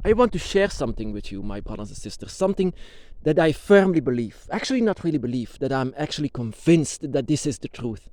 I want to share something with you, my brothers and sisters, something that I firmly believe, actually not really believe, that I'm actually convinced that this is the truth.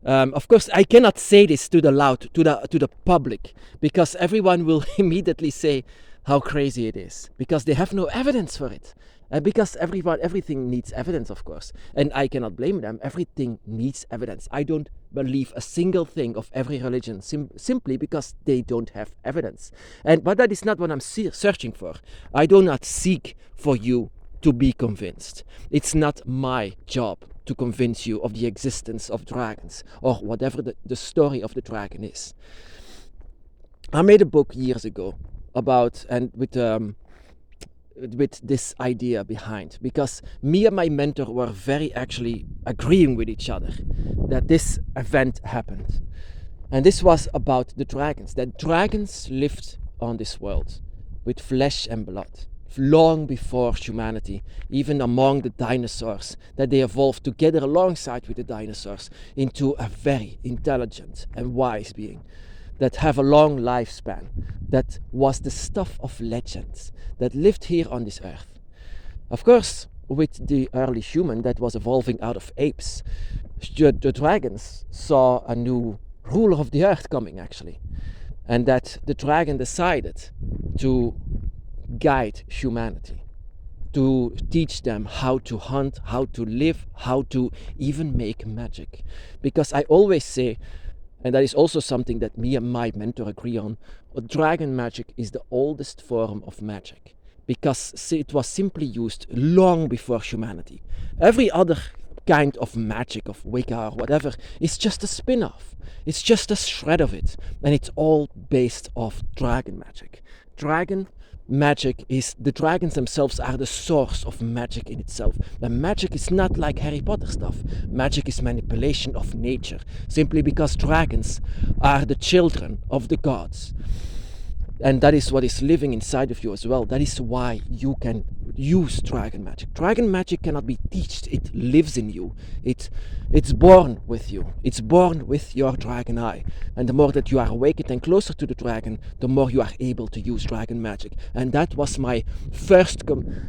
Of course, I cannot say this to the public, because everyone will immediately say how crazy it is, because they have no evidence for it. Because everything needs evidence, of course, and I cannot blame them. Everything needs evidence. I don't believe a single thing of every religion simply because they don't have evidence. But that is not what I'm searching for. I do not seek for you to be convinced. It's not my job to convince you of the existence of dragons or whatever the story of the dragon is. I made a book years ago about, and with this idea behind, because me and my mentor were very actually agreeing with each other that this event happened. And this was about the dragons, that dragons lived on this world with flesh and blood long before humanity, even among the dinosaurs, that they evolved together alongside with the dinosaurs into a very intelligent and wise being that have a long lifespan, that was the stuff of legends, that lived here on this earth. Of course, with the early human that was evolving out of apes, the dragons saw a new ruler of the earth coming, actually. And that the dragon decided to guide humanity, to teach them how to hunt, how to live, how to even make magic. Because I always say, and that is also something that me and my mentor agree on, dragon magic is the oldest form of magic, because it was simply used long before humanity. Every other kind of magic, of Wicca or whatever, is just a spin-off. It's just a shred of it, and it's all based off dragon magic. Dragon magic is, the dragons themselves are the source of magic in itself. The magic is not like Harry Potter stuff. Magic is manipulation of nature, simply because dragons are the children of the gods. And that is what is living inside of you as well. That is why you can use dragon magic. Dragon magic cannot be taught. It lives in you. It's born with you. It's born with your dragon eye. And the more that you are awakened and closer to the dragon, the more you are able to use dragon magic. And that was my first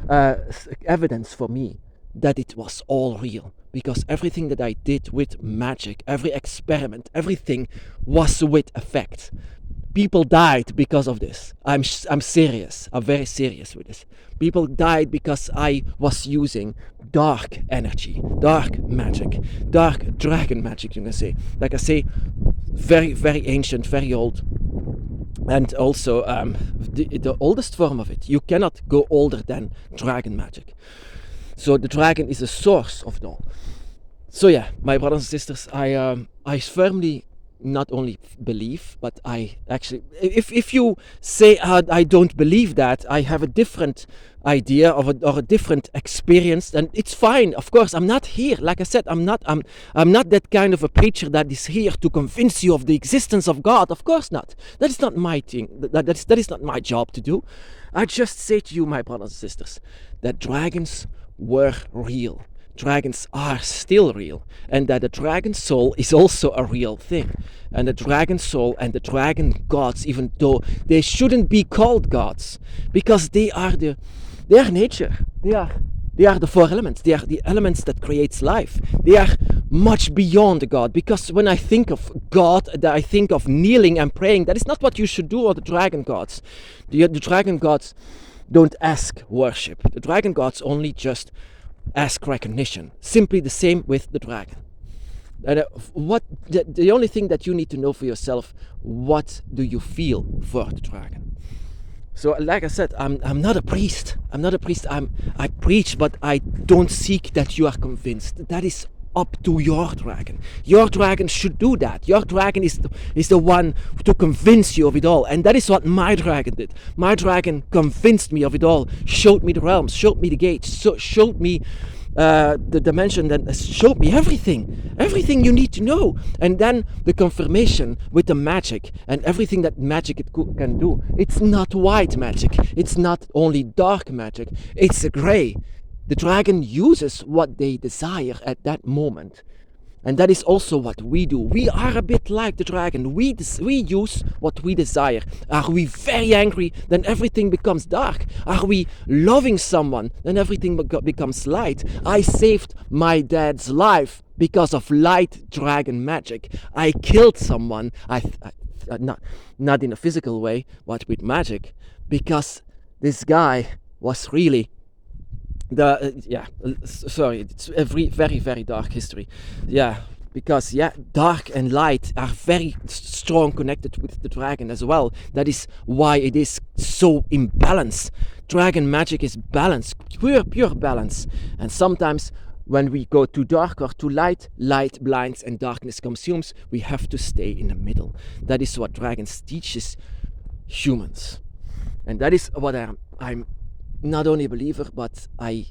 evidence for me that it was all real. Because everything that I did with magic, every experiment, everything was with effect. People died because of this. I'm serious. I'm very serious with this. People died because I was using dark energy, dark magic, dark dragon magic, you can say. Like I say, very, very ancient, very old. And also the oldest form of it. You cannot go older than dragon magic. So the dragon is the source of it all. So yeah, my brothers and sisters, I firmly not only believe, but I actually, if you say I don't believe that, I have a different idea or a different experience, then it's fine. Of course, I'm not here. Like I said, I'm not that kind of a preacher that is here to convince you of the existence of God. Of course not. That is not my thing. That is not my job to do. I just say to you, my brothers and sisters, that dragons were real. Dragons are still real, and that the dragon soul is also a real thing. And the dragon soul and the dragon gods, even though they shouldn't be called gods, because they are nature. They are the four elements. They are the elements that creates life. They are much beyond the God, because when I think of God, I think of kneeling and praying. That is not what you should do, or the dragon gods. The dragon gods don't ask worship. The dragon gods only just ask recognition. Simply the same with the dragon. And the only thing that you need to know for yourself, what do you feel for the dragon? So like I said, I'm not a priest. I preach, but I don't seek that you are convinced. That is up to your dragon. Your dragon should do that. Your dragon is the one to convince you of it all. And that is what my dragon did. My dragon convinced me of it all, showed me the realms, showed me the gates, showed me the dimension, that showed me everything you need to know. And then the confirmation with the magic and everything that magic can do. It's not white magic. It's not only dark magic. It's a gray. The dragon uses what they desire at that moment. And that is also what we do. We are a bit like the dragon. We use what we desire. Are we very angry? Then everything becomes dark. Are we loving someone? Then everything becomes light. I saved my dad's life because of light dragon magic. I killed someone. Not in a physical way, but with magic, because this guy was really sorry, it's a very, very dark history. Because dark and light are very strong connected with the dragon as well. That is why it is so imbalanced. Dragon magic is balance, pure balance. And sometimes when we go too dark or too light, light blinds and darkness consumes. We have to stay in the middle. That is what dragons teaches humans. And that is what I'm not only a believer, but I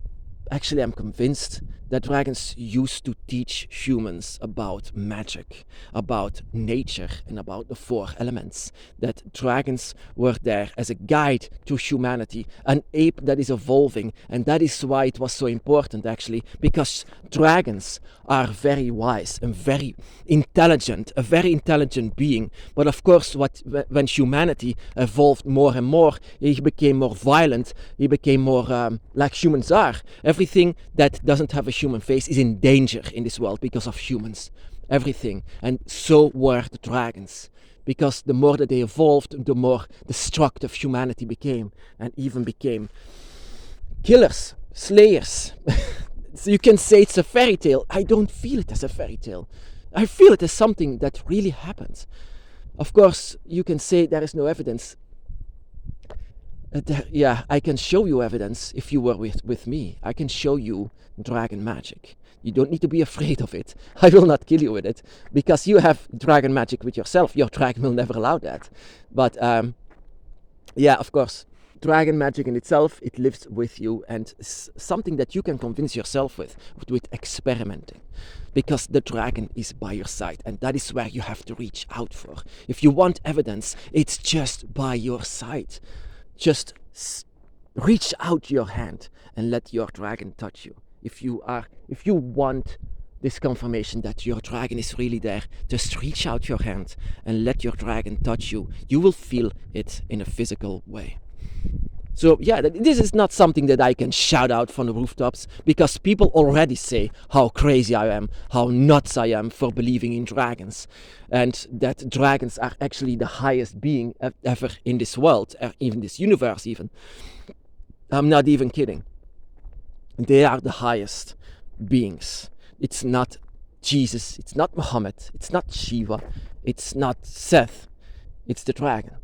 actually am convinced that dragons used to teach humans about magic, about nature, and about the four elements. That dragons were there as a guide to humanity, an ape that is evolving. And that is why it was so important, actually, because dragons are very wise and very intelligent, a very intelligent being. But of course, when humanity evolved more and more, he became more violent, he became more like humans are. Everything that doesn't have a human face is in danger in this world because of humans. Everything. And so were the dragons. Because the more that they evolved, the more destructive humanity became. And even became killers, slayers. So you can say it's a fairy tale. I don't feel it as a fairy tale. I feel it as something that really happened. Of course, you can say there is no evidence. I can show you evidence if you were with me. I can show you dragon magic. You don't need to be afraid of it. I will not kill you with it, because you have dragon magic with yourself. Your dragon will never allow that. But of course, dragon magic in itself, it lives with you, and it's something that you can convince yourself with experimenting. Because the dragon is by your side, and that is where you have to reach out for. If you want evidence, it's just by your side. Just reach out your hand and let your dragon touch you. If you want this confirmation that your dragon is really there, just reach out your hand and let your dragon touch you. You will feel it in a physical way. So this is not something that I can shout out from the rooftops, because people already say how crazy I am, how nuts I am for believing in dragons, and that dragons are actually the highest being ever in this world, even this universe even. I'm not even kidding. They are the highest beings. It's not Jesus, it's not Muhammad, it's not Shiva, it's not Seth, it's the dragon.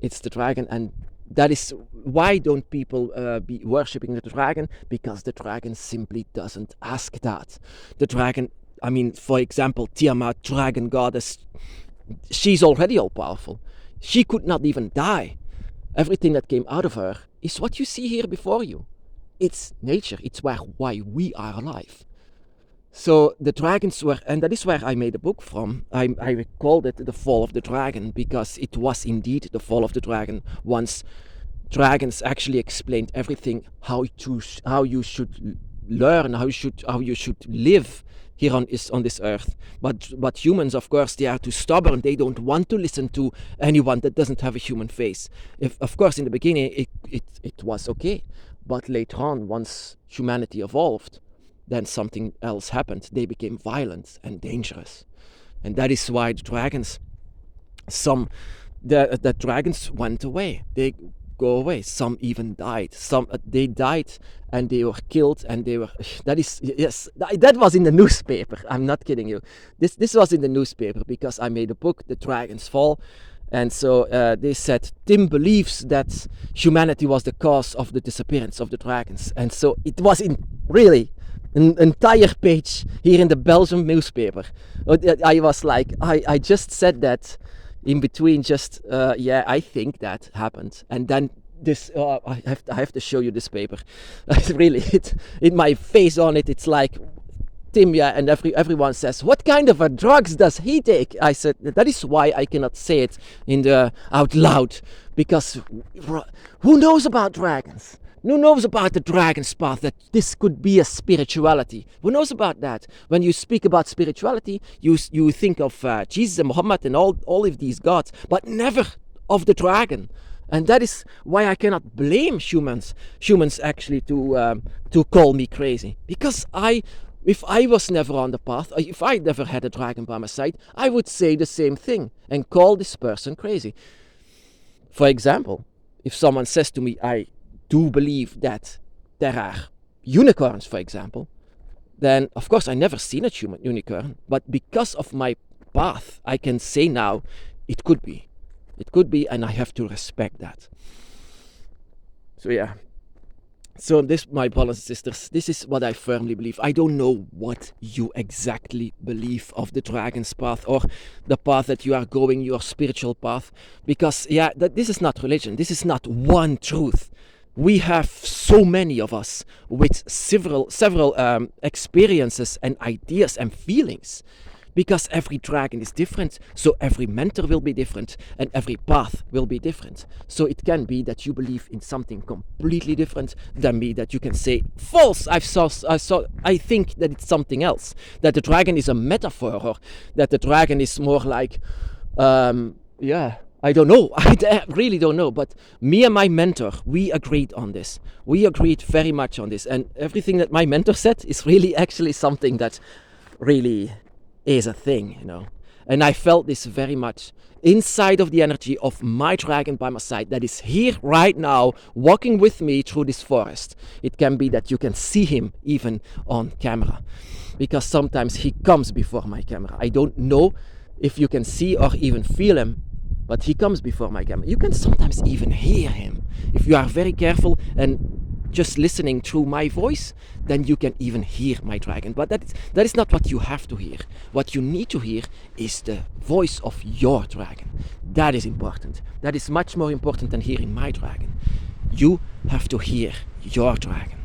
It's the dragon, and that is why don't people be worshipping the dragon? Because the dragon simply doesn't ask that. The dragon, for example, Tiamat, dragon goddess, she's already all powerful. She could not even die. Everything that came out of her is what you see here before you. It's nature. It's why we are alive. So the dragons were, and that is where I made a book from. I called it The Fall of the Dragon, because it was indeed the fall of the dragon. Once dragons actually explained everything, how you should learn, how you should live here on this earth. But humans, of course, they are too stubborn. They don't want to listen to anyone that doesn't have a human face. Of course, in the beginning it was okay, but later on, once humanity evolved, then something else happened. They became violent and dangerous. And that is why the dragons went away. They go away. Some even died. They died and they were killed, and that was in the newspaper. I'm not kidding you. This was in the newspaper because I made a book, The Dragon's Fall. And so they said, Tim believes that humanity was the cause of the disappearance of the dragons. And so it was an entire page here in the Belgium newspaper. I was like, I just said that in between, I think that happened. And then this, I have to show you this paper. Really, my face on it, it's like, Tim, and everyone says, what kind of a drugs does he take? I said, that is why I cannot say it out loud, because who knows about dragons? Who knows about the dragon's path, that this could be a spirituality? Who knows about that? When you speak about spirituality, you think of Jesus and Muhammad and all of these gods, but never of the dragon. And that is why I cannot blame humans actually to call me crazy. Because if I was never on the path, if I never had a dragon by my side, I would say the same thing and call this person crazy. For example, if someone says to me, I do believe that there are unicorns, for example, then of course I never seen a unicorn, but because of my path, I can say now it could be. It could be, and I have to respect that. So yeah. So this, my brothers and sisters, this is what I firmly believe. I don't know what you exactly believe of the dragon's path or the path that you are going, your spiritual path, because this is not religion. This is not one truth. We have so many of us with several experiences and ideas and feelings, because every dragon is different, so every mentor will be different and every path will be different. So it can be that you believe in something completely different than me, that you can say false, I think that it's something else, that the dragon is a metaphor, or that the dragon is more like I don't know. I really don't know. But me and my mentor, we agreed on this. We agreed very much on this. And everything that my mentor said is really actually something that really is a thing, you know. And I felt this very much inside of the energy of my dragon by my side, that is here right now, walking with me through this forest. It can be that you can see him even on camera, because sometimes he comes before my camera. I don't know if you can see or even feel him, but he comes before my camera. You can sometimes even hear him. If you are very careful and just listening through my voice, then you can even hear my dragon. But that is not what you have to hear. What you need to hear is the voice of your dragon. That is important. That is much more important than hearing my dragon. You have to hear your dragon.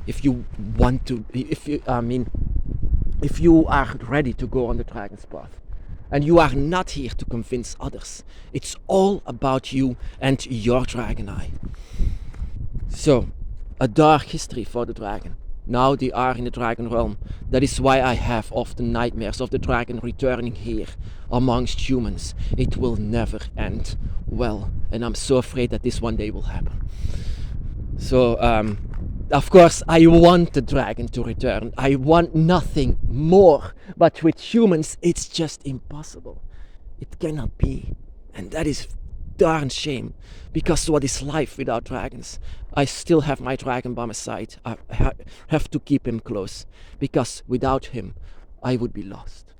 If you want to, if you are ready to go on the dragon's path, and you are not here to convince others. It's all about you and your dragon eye. So, a dark history for the dragon. Now they are in the dragon realm. That is why I have often nightmares of the dragon returning here amongst humans. It will never end well, and I'm so afraid that this one day will happen. So, of course, I want the dragon to return. I want nothing more. But with humans, it's just impossible. It cannot be. And that is darn shame. Because what is life without dragons? I still have my dragon by my side. I have to keep him close. Because without him, I would be lost.